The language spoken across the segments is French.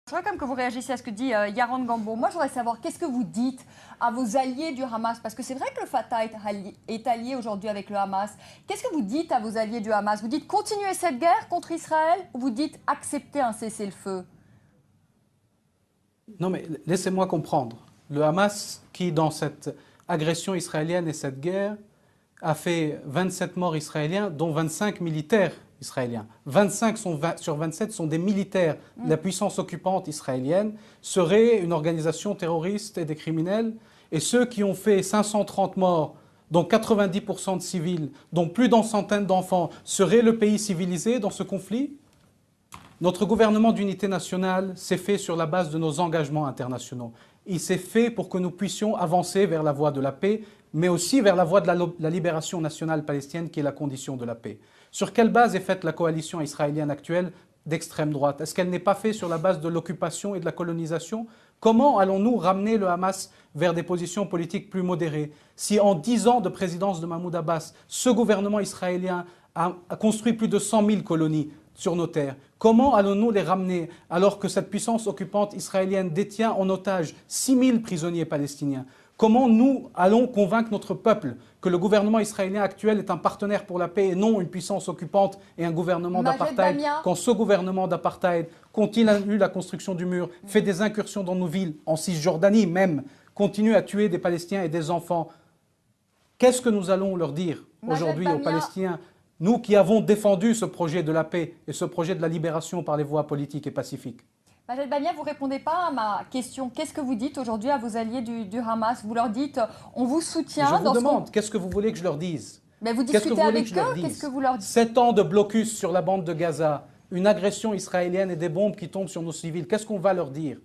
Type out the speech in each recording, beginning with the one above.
Je voudrais quand même que vous réagissiez à ce que dit Yaron Gambo. Moi, je voudrais savoir, qu'est-ce que vous dites à vos alliés du Hamas? Parce que c'est vrai que le Fatah est allié aujourd'hui avec le Hamas. Qu'est-ce que vous dites à vos alliés du Hamas? Vous dites continuer cette guerre contre Israël ou vous dites accepter un cessez-le-feu? Non, mais laissez-moi comprendre. Le Hamas, qui dans cette agression israélienne et cette guerre, a fait 27 morts israéliens, dont 25 militaires israéliens. 25 sur 27 sont des militaires de la puissance occupante israélienne, seraient une organisation terroriste et des criminels. Et ceux qui ont fait 530 morts, dont 90% de civils, dont plus d'une centaine d'enfants, seraient le pays civilisé dans ce conflit? Notre gouvernement d'unité nationale s'est fait sur la base de nos engagements internationaux. Il s'est fait pour que nous puissions avancer vers la voie de la paix, mais aussi vers la voie de la libération nationale palestinienne, qui est la condition de la paix. Sur quelle base est faite la coalition israélienne actuelle d'extrême droite? Est-ce qu'elle n'est pas faite sur la base de l'occupation et de la colonisation? Comment allons-nous ramener le Hamas vers des positions politiques plus modérées si en 10 ans de présidence de Mahmoud Abbas, ce gouvernement israélien a construit plus de 100 000 colonies sur nos terres? Comment allons-nous les ramener alors que cette puissance occupante israélienne détient en otage 6 000 prisonniers palestiniens? Comment nous allons convaincre notre peuple que le gouvernement israélien actuel est un partenaire pour la paix et non une puissance occupante et un gouvernement d'apartheid, quand ce gouvernement d'apartheid continue la construction du mur, fait des incursions dans nos villes, en Cisjordanie même, continue à tuer des Palestiniens et des enfants? Qu'est-ce que nous allons leur dire aujourd'hui aux Palestiniens, nous qui avons défendu ce projet de la paix et ce projet de la libération par les voies politiques et pacifiques? Majed Bamia, vous ne répondez pas à ma question. Qu'est-ce que vous dites aujourd'hui à vos alliés du Hamas? Vous leur dites, on vous soutient. Je vous demande, qu'est-ce que vous voulez que je leur dise? Mais vous discutez avec eux, qu'est-ce que vous leur dites? 7 ans de blocus sur la bande de Gaza, une agression israélienne et des bombes qui tombent sur nos civils, qu'est-ce qu'on va leur dire?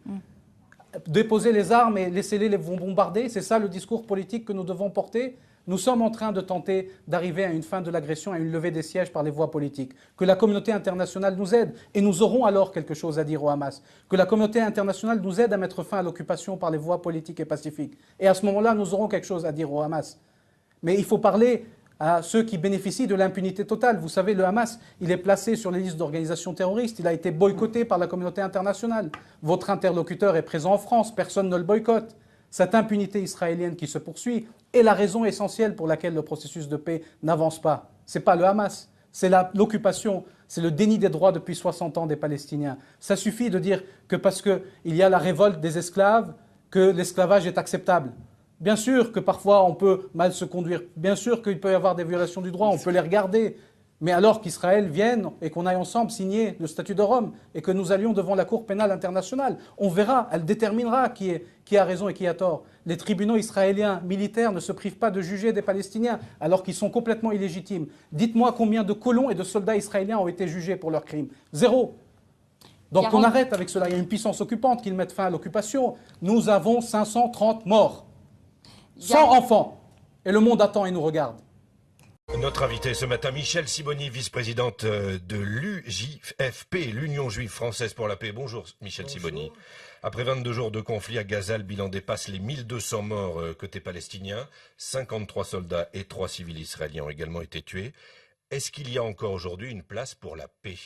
Déposer les armes et laissez-les les bombarder? C'est ça le discours politique que nous devons porter? Nous sommes en train de tenter d'arriver à une fin de l'agression, à une levée des sièges par les voies politiques. Que la communauté internationale nous aide, et nous aurons alors quelque chose à dire au Hamas. Que la communauté internationale nous aide à mettre fin à l'occupation par les voies politiques et pacifiques. Et à ce moment-là, nous aurons quelque chose à dire au Hamas. Mais il faut parler à ceux qui bénéficient de l'impunité totale. Vous savez, le Hamas, il est placé sur les listes d'organisations terroristes. Il a été boycotté par la communauté internationale. Votre interlocuteur est présent en France, personne ne le boycotte. Cette impunité israélienne qui se poursuit est la raison essentielle pour laquelle le processus de paix n'avance pas. Ce n'est pas le Hamas, c'est l'occupation, c'est le déni des droits depuis 60 ans des Palestiniens. Ça suffit de dire que parce qu'il y a la révolte des esclaves, que l'esclavage est acceptable. Bien sûr que parfois on peut mal se conduire, bien sûr qu'il peut y avoir des violations du droit, on peut les regarder. Mais alors qu'Israël vienne et qu'on aille ensemble signer le statut de Rome et que nous allions devant la Cour pénale internationale, on verra, elle déterminera qui a raison et qui a tort. Les tribunaux israéliens militaires ne se privent pas de juger des Palestiniens alors qu'ils sont complètement illégitimes. Dites-moi combien de colons et de soldats israéliens ont été jugés pour leurs crimes? 0. Donc on arrête avec cela. Il y a une puissance occupante qui met fin à l'occupation. Nous avons 530 morts, 100 enfants. Et le monde attend et nous regarde. Notre invité ce matin, Michèle Sibony, vice-présidente de l'UJFP, l'Union Juive Française pour la Paix. Bonjour Michèle Sibony. Après 22 jours de conflit à Gaza, le bilan dépasse les 1200 morts côté palestinien. 53 soldats et 3 civils israéliens ont également été tués. Est-ce qu'il y a encore aujourd'hui une place pour la paix ?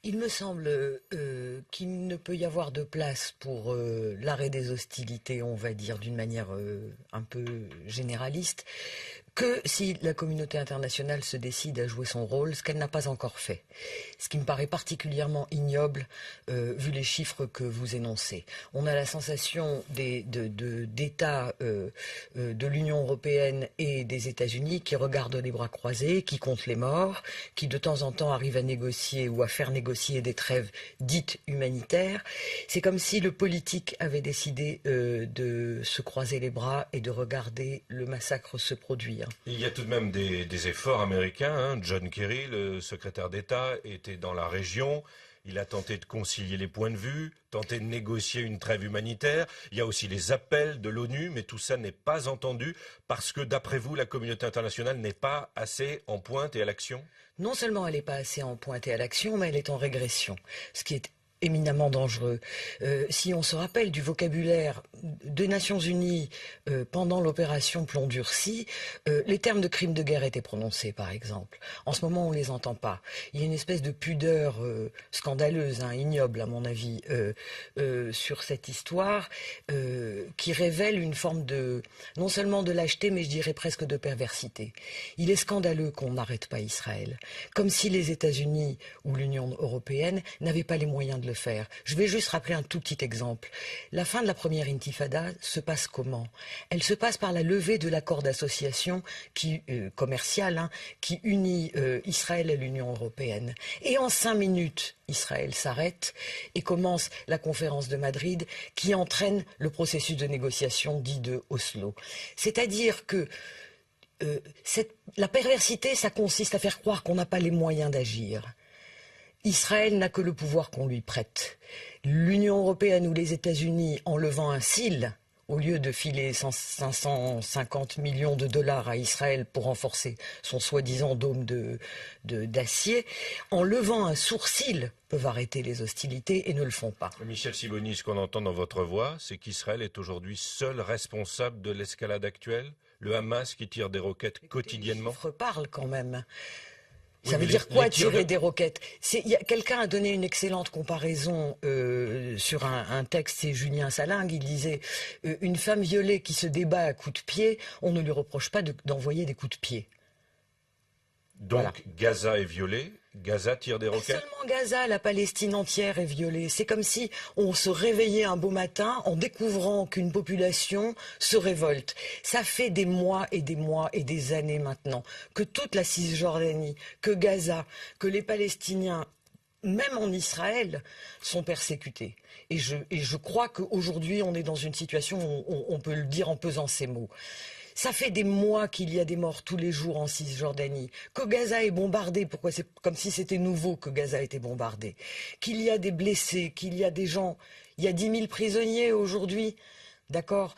Il me semble qu'il ne peut y avoir de place pour l'arrêt des hostilités, on va dire d'une manière un peu généraliste, que si la communauté internationale se décide à jouer son rôle, ce qu'elle n'a pas encore fait. Ce qui me paraît particulièrement ignoble, vu les chiffres que vous énoncez. On a la sensation d'États de l'Union européenne et des États-Unis qui regardent les bras croisés, qui comptent les morts, qui de temps en temps arrivent à négocier ou à faire négocier des trêves dites humanitaires. C'est comme si le politique avait décidé de se croiser les bras et de regarder le massacre se produire. Il y a tout de même des efforts américains. Hein. John Kerry, le secrétaire d'État, était dans la région. Il a tenté de concilier les points de vue, tenté de négocier une trêve humanitaire. Il y a aussi les appels de l'ONU, mais tout ça n'est pas entendu parce que, d'après vous, la communauté internationale n'est pas assez en pointe et à l'action ? Non seulement elle n'est pas assez en pointe et à l'action, mais elle est en régression. Ce qui est éminemment dangereux. Si on se rappelle du vocabulaire des Nations Unies pendant l'opération Plomb durci, les termes de crimes de guerre étaient prononcés, par exemple. En ce moment, on les entend pas. Il y a une espèce de pudeur scandaleuse, ignoble à mon avis, sur cette histoire, qui révèle une forme de, non seulement de lâcheté, mais je dirais presque de perversité. Il est scandaleux qu'on n'arrête pas Israël, comme si les États-Unis ou l'Union européenne n'avaient pas les moyens de le faire. Je vais juste rappeler un tout petit exemple. La fin de la première intifada se passe comment? Elle se passe par la levée de l'accord d'association commercial qui unit Israël et l'Union européenne. Et en 5 minutes, Israël s'arrête et commence la conférence de Madrid qui entraîne le processus de négociation dit de Oslo. C'est-à-dire que la perversité, ça consiste à faire croire qu'on n'a pas les moyens d'agir. Israël n'a que le pouvoir qu'on lui prête. L'Union européenne ou les États-Unis, en levant un cil, au lieu de filer 550 millions de dollars à Israël pour renforcer son soi-disant dôme d'acier, en levant un sourcil, peuvent arrêter les hostilités et ne le font pas. Michel Sibony, ce qu'on entend dans votre voix, c'est qu'Israël est aujourd'hui seul responsable de l'escalade actuelle? Le Hamas qui tire des roquettes quotidiennement? Les chiffres parlent quand même. Oui, Ça veut mais dire quoi, tirer de... des roquettes? Quelqu'un a donné une excellente comparaison sur un texte, c'est Julien Salingue. Il disait une femme violée qui se débat à coups de pied, on ne lui reproche pas d'envoyer des coups de pied. Donc Voilà. Gaza est violée, Gaza tire des Pas roquettes? seulement Gaza, la Palestine entière est violée. C'est comme si on se réveillait un beau matin en découvrant qu'une population se révolte. Ça fait des mois et des années maintenant que toute la Cisjordanie, que Gaza, que les Palestiniens, même en Israël, sont persécutés. Et je crois qu'aujourd'hui, on est dans une situation où on peut le dire en pesant ces mots. Ça fait des mois qu'il y a des morts tous les jours en Cisjordanie, que Gaza est bombardé, pourquoi c'est comme si c'était nouveau que Gaza était bombardé, qu'il y a des blessés, qu'il y a des gens, il y a 10 000 prisonniers aujourd'hui, d'accord,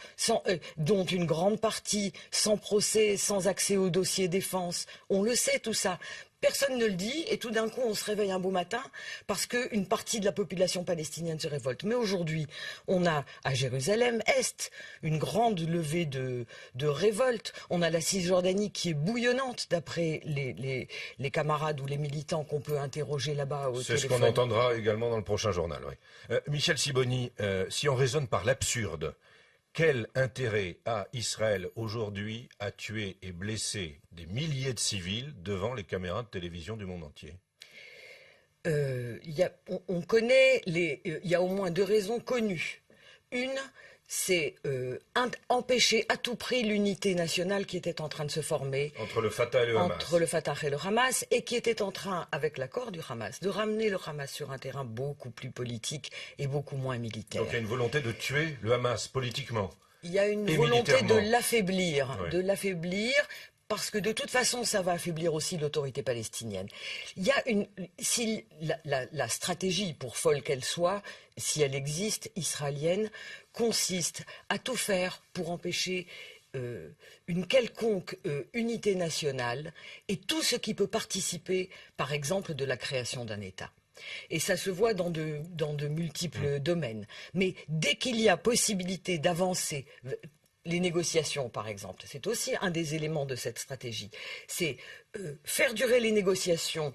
dont une grande partie sans procès, sans accès au dossier défense. On le sait tout ça. Personne ne le dit et tout d'un coup on se réveille un beau matin parce qu'une partie de la population palestinienne se révolte. Mais aujourd'hui, on a à Jérusalem-Est une grande levée de révolte. On a la Cisjordanie qui est bouillonnante d'après les camarades ou les militants qu'on peut interroger là-bas au téléphone. C'est ce qu'on entendra également dans le prochain journal. Oui. Michel Sibony, si on raisonne par l'absurde, quel intérêt a Israël aujourd'hui à tuer et blesser des milliers de civils devant les caméras de télévision du monde entier? On connaît, il y a au moins 2 raisons connues. Une, c'est empêcher à tout prix l'unité nationale qui était en train de se former entre le Fatah et le Hamas. Entre le Fatah et le Hamas, et qui était en train, avec l'accord du Hamas, de ramener le Hamas sur un terrain beaucoup plus politique et beaucoup moins militaire. Donc il y a une volonté de tuer le Hamas politiquement. Il y a une volonté de l'affaiblir, parce que de toute façon, ça va affaiblir aussi l'autorité palestinienne. Il y a si la stratégie, pour folle qu'elle soit, si elle existe, israélienne, consiste à tout faire pour empêcher une quelconque unité nationale et tout ce qui peut participer, par exemple, de la création d'un État. Et ça se voit dans de multiples domaines. Mais dès qu'il y a possibilité d'avancer, les négociations par exemple, c'est aussi un des éléments de cette stratégie. C'est faire durer les négociations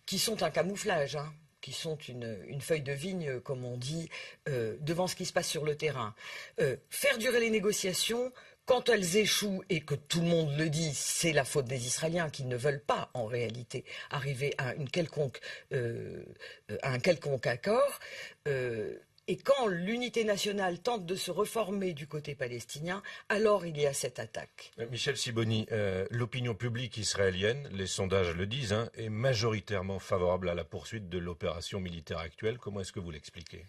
qui sont un camouflage, qui sont une feuille de vigne, comme on dit, devant ce qui se passe sur le terrain. Faire durer les négociations. Quand elles échouent, et que tout le monde le dit, c'est la faute des Israéliens qui ne veulent pas, en réalité, arriver à un quelconque accord. Et quand l'unité nationale tente de se reformer du côté palestinien, alors il y a cette attaque. Michel Sibony, l'opinion publique israélienne, les sondages le disent, est majoritairement favorable à la poursuite de l'opération militaire actuelle. Comment est-ce que vous l'expliquez ?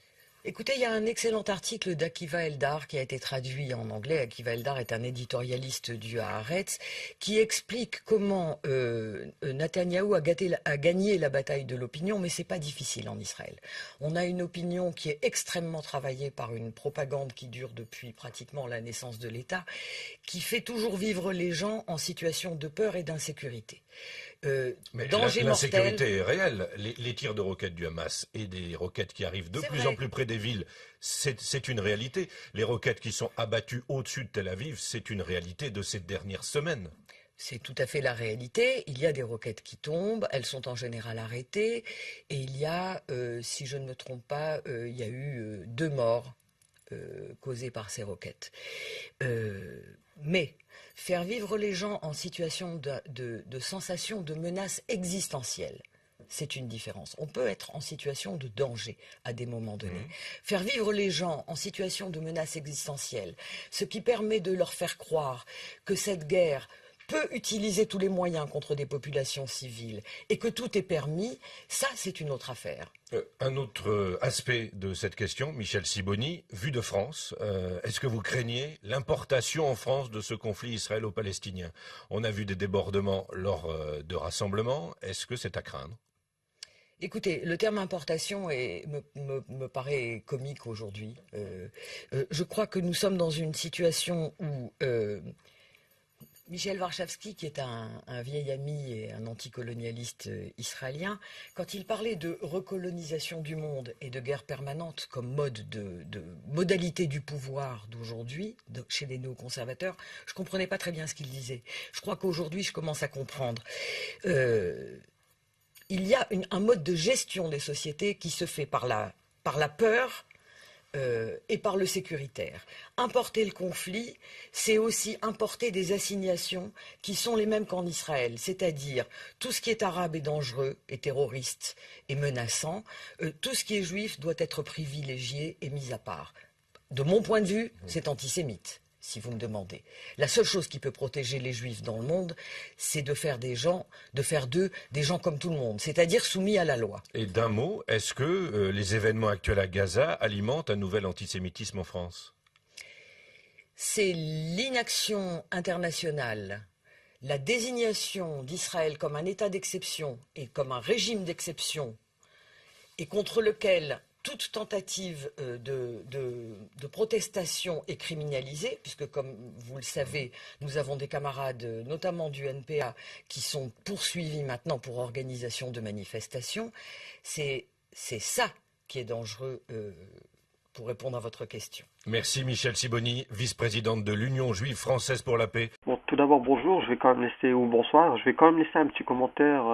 Écoutez, il y a un excellent article d'Akiva Eldar qui a été traduit en anglais. Akiva Eldar est un éditorialiste du Haaretz qui explique comment Netanyahou a gagné la bataille de l'opinion, mais c'est pas difficile en Israël. On a une opinion qui est extrêmement travaillée par une propagande qui dure depuis pratiquement la naissance de l'État, qui fait toujours vivre les gens en situation de peur et d'insécurité. Mais danger mortel. l'insécurité est réelle. Les tirs de roquettes du Hamas et des roquettes qui arrivent de plus en plus près des villes, c'est une réalité. Les roquettes qui sont abattues au-dessus de Tel Aviv, c'est une réalité de ces dernières semaines. C'est tout à fait la réalité. Il y a des roquettes qui tombent, elles sont en général arrêtées, et il y a, si je ne me trompe pas, il y a eu 2 morts causées par ces roquettes. Mais faire vivre les gens en situation de sensation de menace existentielle, c'est une différence. On peut être en situation de danger à des moments donnés. Faire vivre les gens en situation de menace existentielle, ce qui permet de leur faire croire que cette guerre peut utiliser tous les moyens contre des populations civiles et que tout est permis, ça c'est une autre affaire. Un autre aspect de cette question, Michel Sibony, vu de France, est-ce que vous craignez l'importation en France de ce conflit israélo-palestinien? On a vu des débordements lors de rassemblements, est-ce que c'est à craindre? Écoutez, le terme importation me paraît comique aujourd'hui. Je crois que nous sommes dans une situation où Michel Warshawski, qui est un vieil ami et un anticolonialiste israélien, quand il parlait de recolonisation du monde et de guerre permanente comme mode de modalité du pouvoir d'aujourd'hui, chez les néoconservateurs, je ne comprenais pas très bien ce qu'il disait. Je crois qu'aujourd'hui, je commence à comprendre. Il y a un mode de gestion des sociétés qui se fait par la peur et par le sécuritaire. Importer le conflit, c'est aussi importer des assignations qui sont les mêmes qu'en Israël, c'est-à-dire tout ce qui est arabe est dangereux et terroriste et menaçant, tout ce qui est juif doit être privilégié et mis à part. De mon point de vue, c'est antisémite, si vous me demandez. La seule chose qui peut protéger les juifs dans le monde, c'est de faire d'eux des gens comme tout le monde, c'est-à-dire soumis à la loi. Et d'un mot, est-ce que les événements actuels à Gaza alimentent un nouvel antisémitisme en France? C'est l'inaction internationale, la désignation d'Israël comme un État d'exception et comme un régime d'exception, et contre lequel toute tentative de protestation est criminalisée, puisque comme vous le savez, nous avons des camarades, notamment du NPA, qui sont poursuivis maintenant pour organisation de manifestations. C'est ça qui est dangereux pour répondre à votre question. Merci Michel Sibony, vice-présidente de l'Union juive française pour la paix. Bon, tout d'abord, bonjour, ou bonsoir, je vais quand même laisser un petit commentaire,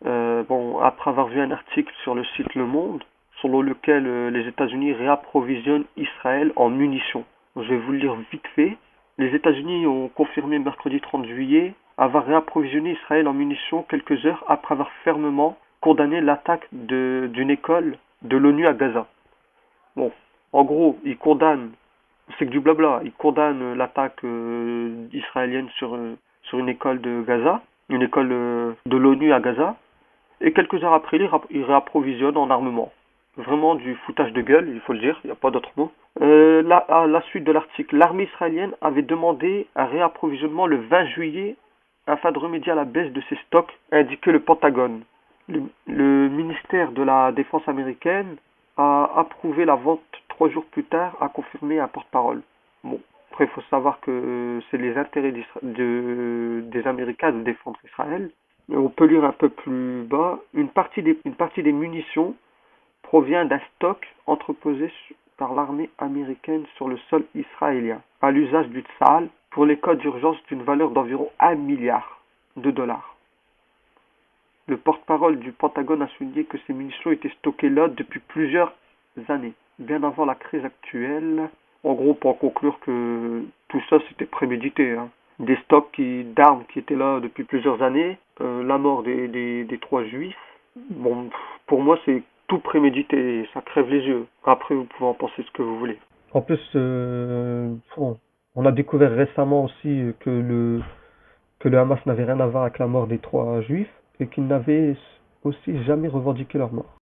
après avoir vu un article sur le site Le Monde, selon lequel les États-Unis réapprovisionnent Israël en munitions. Je vais vous le lire vite fait. Les États-Unis ont confirmé mercredi 30 juillet avoir réapprovisionné Israël en munitions quelques heures après avoir fermement condamné l'attaque d'une école de l'ONU à Gaza. Bon, en gros, ils condamnent, c'est que du blabla, ils condamnent l'attaque israélienne sur une école de Gaza, une école de l'ONU à Gaza, et quelques heures après, ils réapprovisionnent en armement. Vraiment du foutage de gueule, il faut le dire, il n'y a pas d'autre mot. À la suite de l'article, l'armée israélienne avait demandé un réapprovisionnement le 20 juillet afin de remédier à la baisse de ses stocks, a indiqué le Pentagone. Le ministère de la Défense américaine a approuvé la vente 3 jours plus tard, a confirmé un porte-parole. Bon, après il faut savoir que c'est les intérêts des Américains de défendre Israël. Et on peut lire un peu plus bas, une partie des munitions provient d'un stock entreposé par l'armée américaine sur le sol israélien, à l'usage du Tsahal pour les cas d'urgence d'une valeur d'environ 1 milliard de dollars. Le porte-parole du Pentagone a souligné que ces munitions étaient stockées là depuis plusieurs années, bien avant la crise actuelle. En gros, pour conclure que tout ça c'était prémédité, hein. Des stocks d'armes qui étaient là depuis plusieurs années, la mort des 3 juifs. Bon, pour moi c'est tout prémédité, ça crève les yeux. Après, vous pouvez en penser ce que vous voulez. En plus, on a découvert récemment aussi que le Hamas n'avait rien à voir avec la mort des 3 juifs et qu'ils n'avaient aussi jamais revendiqué leur mort.